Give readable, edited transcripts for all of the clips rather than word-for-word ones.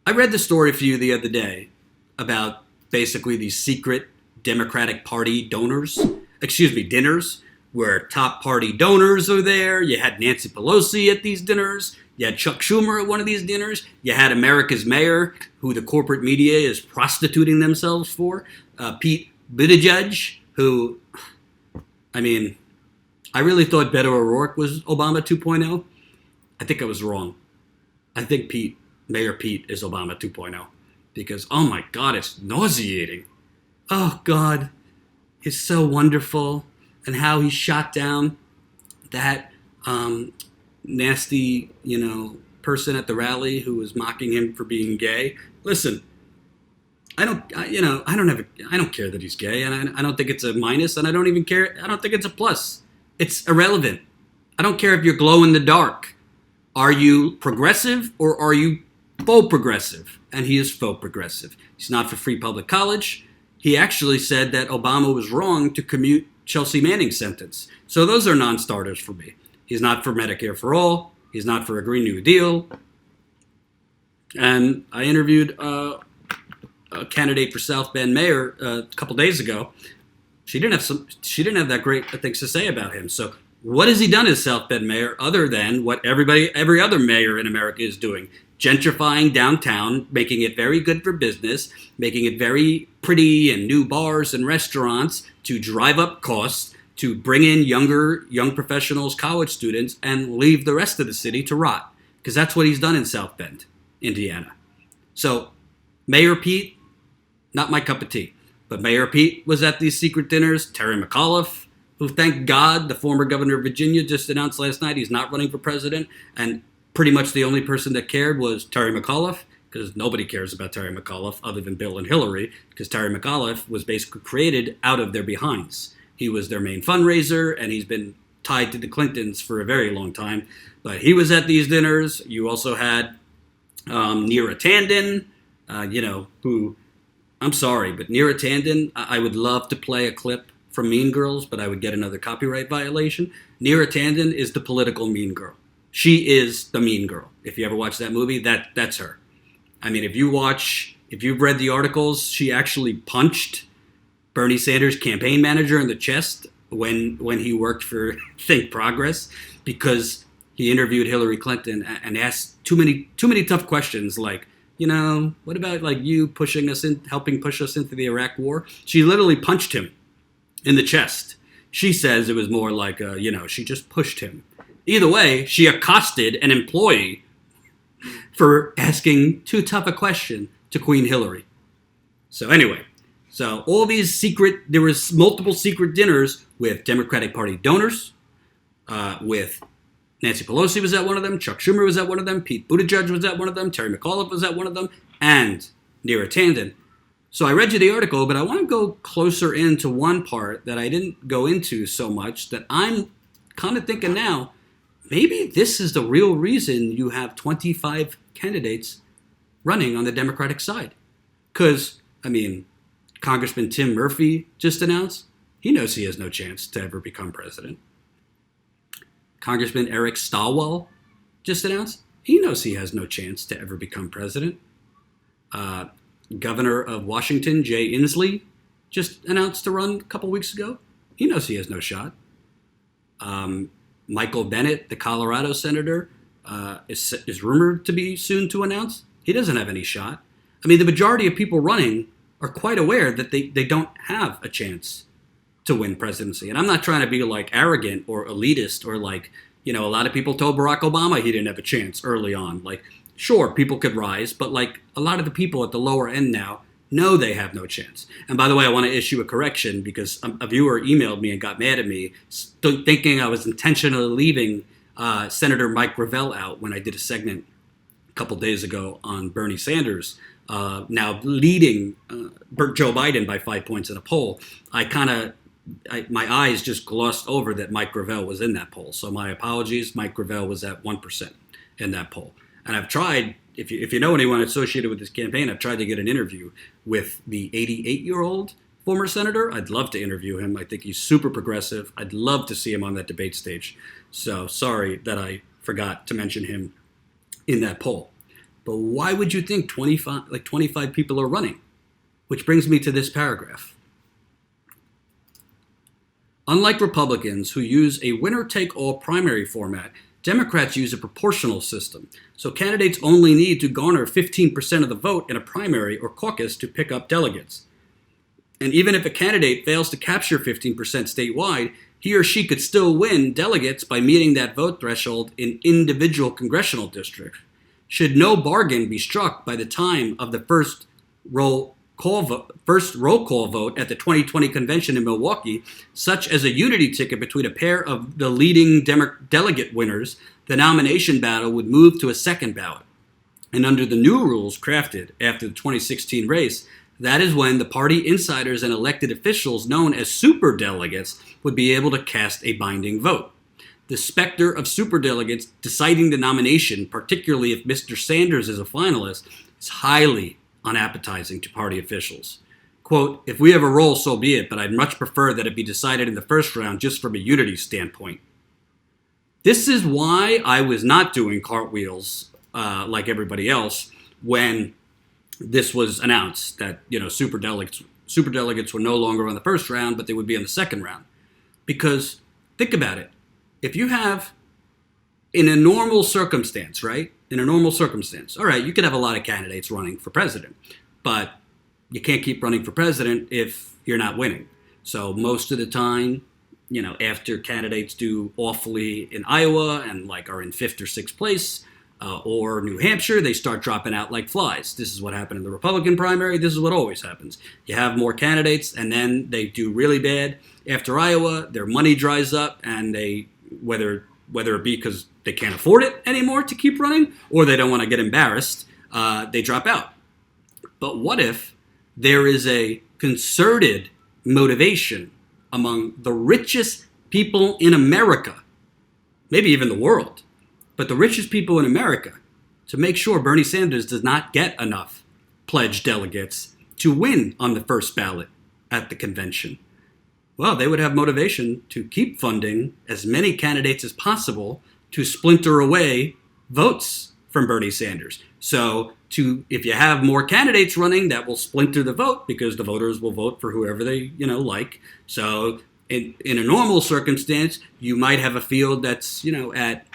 I read the story for you the other day about basically these secret Democratic Party dinners, where top party donors are there. You had Nancy Pelosi at these dinners. You had Chuck Schumer at one of these dinners. You had America's mayor, who the corporate media is prostituting themselves for. Pete Buttigieg, who, I mean, I really thought Beto O'Rourke was Obama 2.0. I think I was wrong. I think Mayor Pete is Obama 2.0. Because, oh my God, it's nauseating. Oh God, it's so wonderful. And how he shot down that nasty, person at the rally who was mocking him for being gay. Listen, I don't care that he's gay, and I don't think it's a minus, and I don't even care. I don't think it's a plus. It's irrelevant. I don't care if you're glow in the dark. Are you progressive or are you faux progressive? And he is faux progressive. He's not for free public college. He actually said that Obama was wrong to commute Chelsea Manning's sentence. So those are non-starters for me. He's not for Medicare for all. He's not for a Green New Deal. And I interviewed a candidate for South Bend mayor a couple days ago. She didn't have that great things to say about him. So what has he done as South Bend mayor other than what every other mayor in America is doing? Gentrifying downtown, making it very good for business, making it very pretty and new bars and restaurants to drive up costs, to bring in young professionals, college students, and leave the rest of the city to rot. Because that's what he's done in South Bend, Indiana. So Mayor Pete, not my cup of tea. But Mayor Pete was at these secret dinners. Terry McAuliffe, who, thank God, the former governor of Virginia just announced last night he's not running for president. And pretty much the only person that cared was Terry McAuliffe, because nobody cares about Terry McAuliffe other than Bill and Hillary, because Terry McAuliffe was basically created out of their behinds. He was their main fundraiser, and he's been tied to the Clintons for a very long time. But he was at these dinners. You also had Neera Tanden, who, I'm sorry, but Neera Tanden, I would love to play a clip from Mean Girls, but I would get another copyright violation. Neera Tanden is the political mean girl. She is the mean girl. If you ever watch that movie, that's her. I mean, if you've read the articles, she actually punched Bernie Sanders' campaign manager in the chest when he worked for Think Progress, because he interviewed Hillary Clinton and asked too many tough questions like, what about like you helping push us into the Iraq war? She literally punched him in the chest. She says it was more like, she just pushed him. Either way, she accosted an employee for asking too tough a question to Queen Hillary. So anyway, all these there was multiple secret dinners with Democratic Party donors, with Nancy Pelosi was at one of them, Chuck Schumer was at one of them, Pete Buttigieg was at one of them, Terry McAuliffe was at one of them, and Neera Tanden. So I read you the article, but I want to go closer into one part that I didn't go into so much that I'm kind of thinking now, maybe this is the real reason you have 25 candidates running on the Democratic side. Because, Congressman Tim Murphy just announced he knows he has no chance to ever become president. Congressman Eric Stalwell just announced he knows he has no chance to ever become president. Governor of Washington, Jay Inslee, just announced to run a couple weeks ago. He knows he has no shot. Michael Bennet, the Colorado senator, is rumored to be soon to announce. He doesn't have any shot. The majority of people running are quite aware that they don't have a chance to win presidency. And I'm not trying to be like arrogant or elitist or like, a lot of people told Barack Obama he didn't have a chance early on. Like, sure, people could rise, but like a lot of the people at the lower end now know they have no chance. And by the way, I want to issue a correction because a viewer emailed me and got mad at me thinking I was intentionally leaving Senator Mike Gravel out when I did a segment a couple days ago on Bernie Sanders, now leading Joe Biden by 5 points in a poll. My eyes just glossed over that Mike Gravel was in that poll. So my apologies. Mike Gravel was at 1% in that poll. And I've tried, if you know anyone associated with this campaign, I've tried to get an interview with the 88-year-old former senator. I'd love to interview him. I think he's super progressive. I'd love to see him on that debate stage. So sorry that I forgot to mention him in that poll. But why would you think 25 people are running? Which brings me to this paragraph. Unlike Republicans who use a winner-take-all primary format, Democrats use a proportional system. So candidates only need to garner 15% of the vote in a primary or caucus to pick up delegates. And even if a candidate fails to capture 15% statewide, he or she could still win delegates by meeting that vote threshold in individual congressional districts. Should no bargain be struck by the time of the first roll call vote at the 2020 convention in Milwaukee, such as a unity ticket between a pair of the leading delegate winners, the nomination battle would move to a second ballot. And under the new rules crafted after the 2016 race, that is when the party insiders and elected officials known as superdelegates would be able to cast a binding vote. The specter of superdelegates deciding the nomination, particularly if Mr. Sanders is a finalist, is highly unappetizing to party officials. Quote, if we have a roll, so be it, but I'd much prefer that it be decided in the first round just from a unity standpoint. This is why I was not doing cartwheels like everybody else when this was announced that, superdelegates were no longer on the first round, but they would be on the second round. Because think about it. If you have, in a normal circumstance, right? In a normal circumstance, all right, you could have a lot of candidates running for president, but you can't keep running for president if you're not winning. So most of the time, after candidates do awfully in Iowa and are in 5th or 6th place, or New Hampshire, they start dropping out like flies. This is what happened in the Republican primary. This is what always happens. You have more candidates, and then they do really bad. After Iowa, their money dries up, and they, whether it be because they can't afford it anymore to keep running, or they don't want to get embarrassed, they drop out. But what if there is a concerted motivation among the richest people in America, maybe even the world, but the richest people in America, to make sure Bernie Sanders does not get enough pledged delegates to win on the first ballot at the convention? Well, they would have motivation to keep funding as many candidates as possible to splinter away votes from Bernie Sanders. So if you have more candidates running, that will splinter the vote because the voters will vote for whoever they, like. So in a normal circumstance, you might have a field that's, at,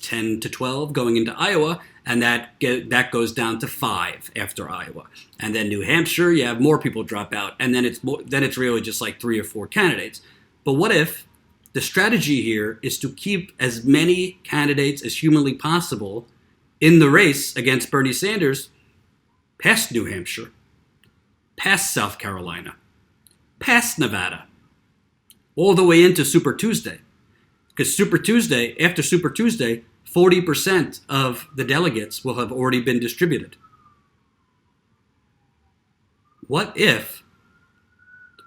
10 to 12 going into Iowa, and that goes down to 5 after Iowa. And then New Hampshire, you have more people drop out, and then it's really just 3 or 4 candidates. But what if the strategy here is to keep as many candidates as humanly possible in the race against Bernie Sanders past New Hampshire, past South Carolina, past Nevada, all the way into Super Tuesday? Because after Super Tuesday, 40% of the delegates will have already been distributed. What if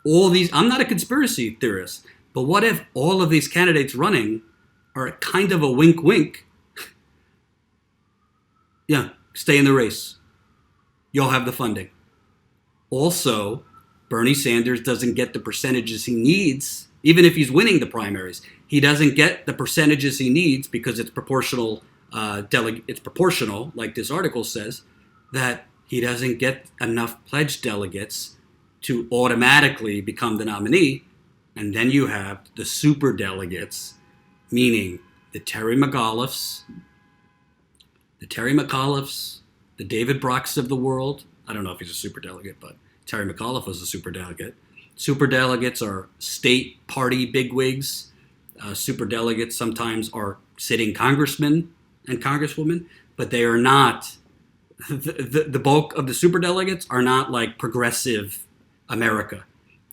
all these, I'm not a conspiracy theorist, but what if all of these candidates running are kind of a wink-wink? Yeah, stay in the race. You'll have the funding. Also, Bernie Sanders doesn't get the percentages he needs, even if he's winning the primaries. He doesn't get the percentages he needs because it's proportional. It's proportional, like this article says, that he doesn't get enough pledged delegates to automatically become the nominee. And then you have the superdelegates, meaning the Terry McAuliffes, the David Brocks of the world. I don't know if he's a superdelegate, but Terry McAuliffe was a superdelegate. Superdelegates are state party bigwigs. Superdelegates sometimes are sitting congressmen and congresswomen, but they are not, the bulk of the superdelegates are not like progressive America.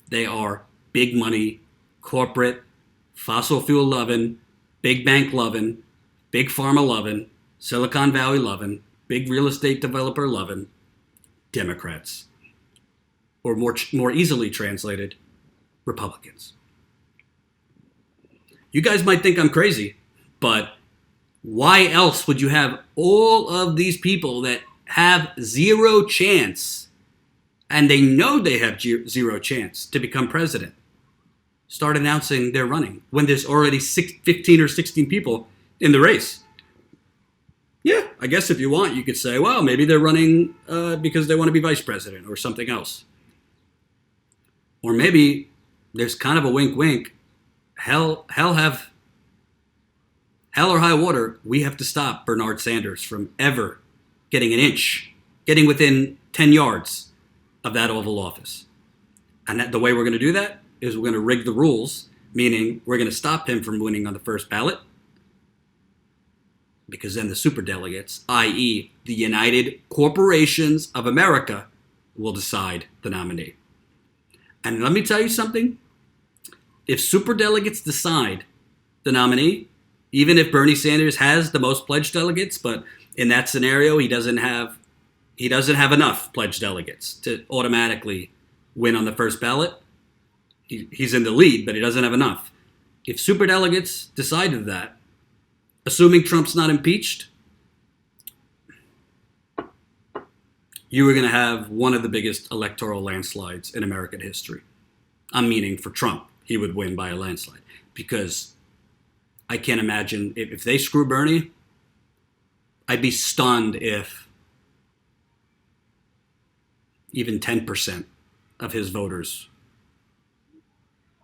They are big money, corporate, fossil fuel loving, big bank loving, big pharma loving, Silicon Valley loving, big real estate developer loving Democrats. Or more easily translated, Republicans. You guys might think I'm crazy, but why else would you have all of these people that have zero chance, and they know they have zero chance to become president, start announcing they're running when there's already 15 or 16 people in the race? Yeah, I guess if you want, you could say, well, maybe they're running because they want to be vice president or something else. Or maybe there's kind of a wink wink. Hell or high water, we have to stop Bernard Sanders from ever getting an inch, getting within 10 yards of that Oval Office. And the way we're going to do that is we're going to rig the rules, meaning we're going to stop him from winning on the first ballot, because then the superdelegates, i.e., the United Corporations of America, will decide the nominee. And let me tell you something. If superdelegates decide the nominee, even if Bernie Sanders has the most pledged delegates, but in that scenario he doesn't have enough pledged delegates to automatically win on the first ballot. He's in the lead, but he doesn't have enough. If superdelegates decided that, assuming Trump's not impeached, you were going to have one of the biggest electoral landslides in American history. I'm meaning for Trump, he would win by a landslide. Because I can't imagine, if they screw Bernie, I'd be stunned if even 10% of his voters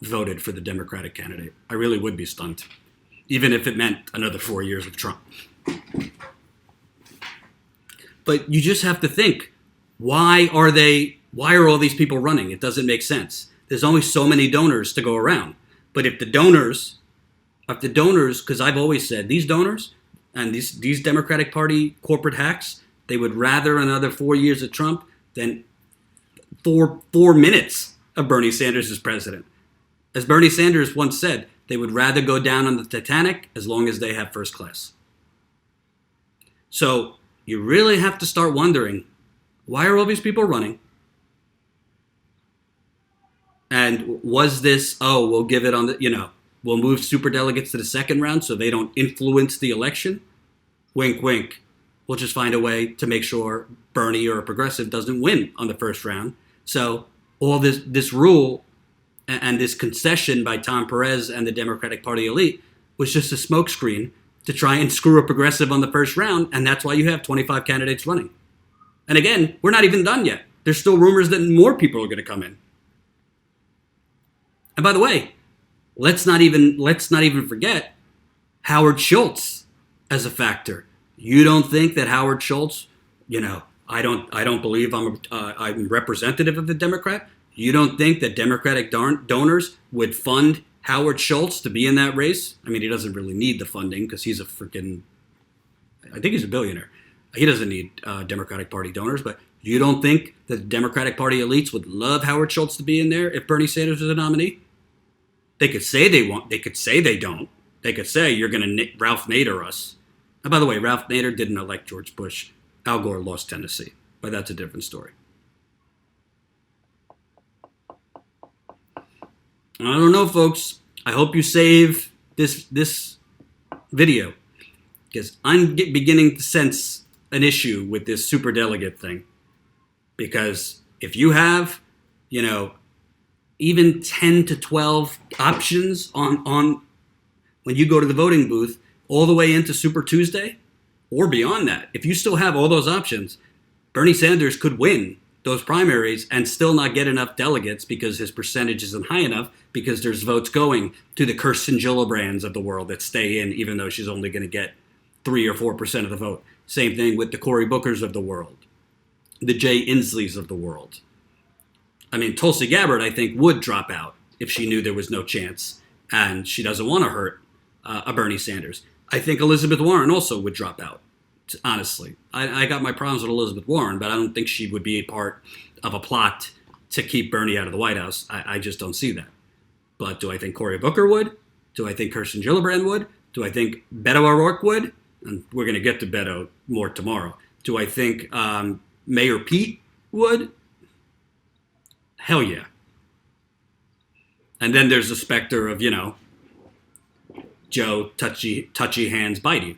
voted for the Democratic candidate. I really would be stunned, even if it meant another 4 years of Trump. But you just have to think, why are all these people running? It doesn't make sense. There's only so many donors to go around. But if the donors, because I've always said, these donors and these Democratic Party corporate hacks, they would rather another 4 years of Trump than four minutes of Bernie Sanders as president. As Bernie Sanders once said, they would rather go down on the Titanic as long as they have first class. So you really have to start wondering, why are all these people running? And was this, we'll give it on the, we'll move superdelegates to the second round so they don't influence the election? Wink, wink. We'll just find a way to make sure Bernie or a progressive doesn't win on the first round. So all this rule and this concession by Tom Perez and the Democratic Party elite was just a smokescreen to try and screw a progressive on the first round, and that's why you have 25 candidates running. And again, we're not even done yet. There's still rumors that more people are going to come in. And by the way, let's not even forget Howard Schultz as a factor. You don't think that Howard Schultz, I don't believe I'm representative of the Democrat. You don't think that Democratic donors would fund Howard Schultz to be in that race? I mean, he doesn't really need the funding because he's I think he's a billionaire. He doesn't need Democratic Party donors, but you don't think that the Democratic Party elites would love Howard Schultz to be in there if Bernie Sanders was a nominee? They could say they want. They could say they don't. They could say you're going to Ralph Nader us. And by the way, Ralph Nader didn't elect George Bush. Al Gore lost Tennessee, but that's a different story. I don't know, folks. I hope you save this video because I'm beginning to sense an issue with this superdelegate thing. Because if you have, even 10 to 12 options on when you go to the voting booth all the way into Super Tuesday or beyond that, if you still have all those options, Bernie Sanders could win those primaries and still not get enough delegates because his percentage isn't high enough because there's votes going to the Kirsten Gillibrands of the world that stay in even though she's only going to get 3 or 4% of the vote. Same thing with the Cory Bookers of the world, the Jay Insleys of the world. I mean, Tulsi Gabbard, I think, would drop out if she knew there was no chance and she doesn't want to hurt a Bernie Sanders. I think Elizabeth Warren also would drop out, honestly. I got my problems with Elizabeth Warren, but I don't think she would be a part of a plot to keep Bernie out of the White House. I just don't see that. But do I think Cory Booker would? Do I think Kirsten Gillibrand would? Do I think Beto O'Rourke would? And we're going to get to Beto more tomorrow. Do I think Mayor Pete would? Hell yeah. And then there's the specter of, Joe touchy hands Biden,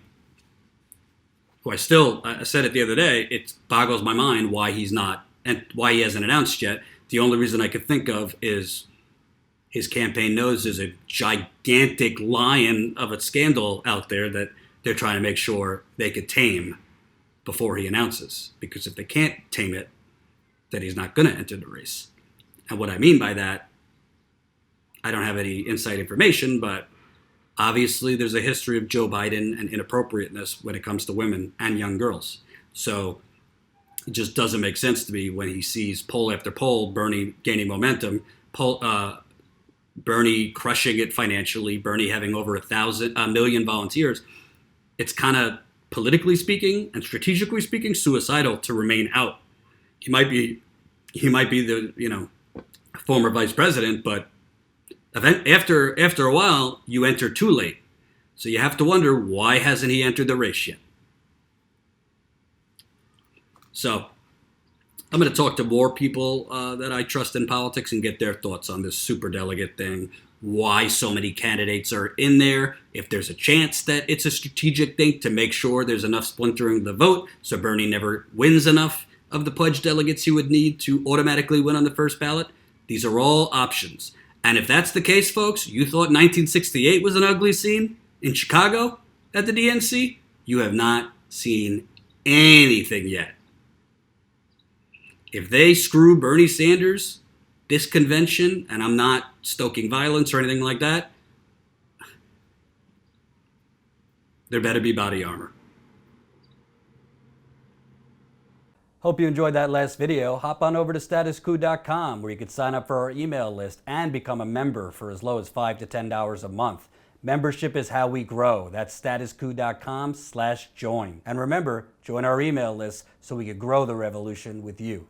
who I said it the other day, it boggles my mind why he's not, and why he hasn't announced yet. The only reason I could think of is his campaign knows there's a gigantic lion of a scandal out there that they're trying to make sure they could tame before he announces. Because if they can't tame it, then he's not going to enter the race. And what I mean by that, I don't have any inside information, but obviously there's a history of Joe Biden and inappropriateness when it comes to women and young girls. So it just doesn't make sense to me when he sees poll after poll, Bernie gaining momentum, Bernie crushing it financially, Bernie having over a million volunteers. It's kind of, politically speaking and strategically speaking, suicidal to remain out. He might be the former vice president, but after a while you enter too late. So you have to wonder, why hasn't he entered the race yet? So I'm going to talk to more people that I trust in politics and get their thoughts on this superdelegate thing, why so many candidates are in there, if there's a chance that it's a strategic thing to make sure there's enough splintering of the vote so Bernie never wins enough of the pledged delegates he would need to automatically win on the first ballot. These are all options. And if that's the case, folks, you thought 1968 was an ugly scene in Chicago at the DNC, you have not seen anything yet. If they screw Bernie Sanders this convention, and I'm not stoking violence or anything like that, there better be body armor. Hope you enjoyed that last video. Hop on over to statuscoup.com where you can sign up for our email list and become a member for as low as $5 to $10 a month. Membership is how we grow. That's statuscoup.com/join. And remember, join our email list so we can grow the revolution with you.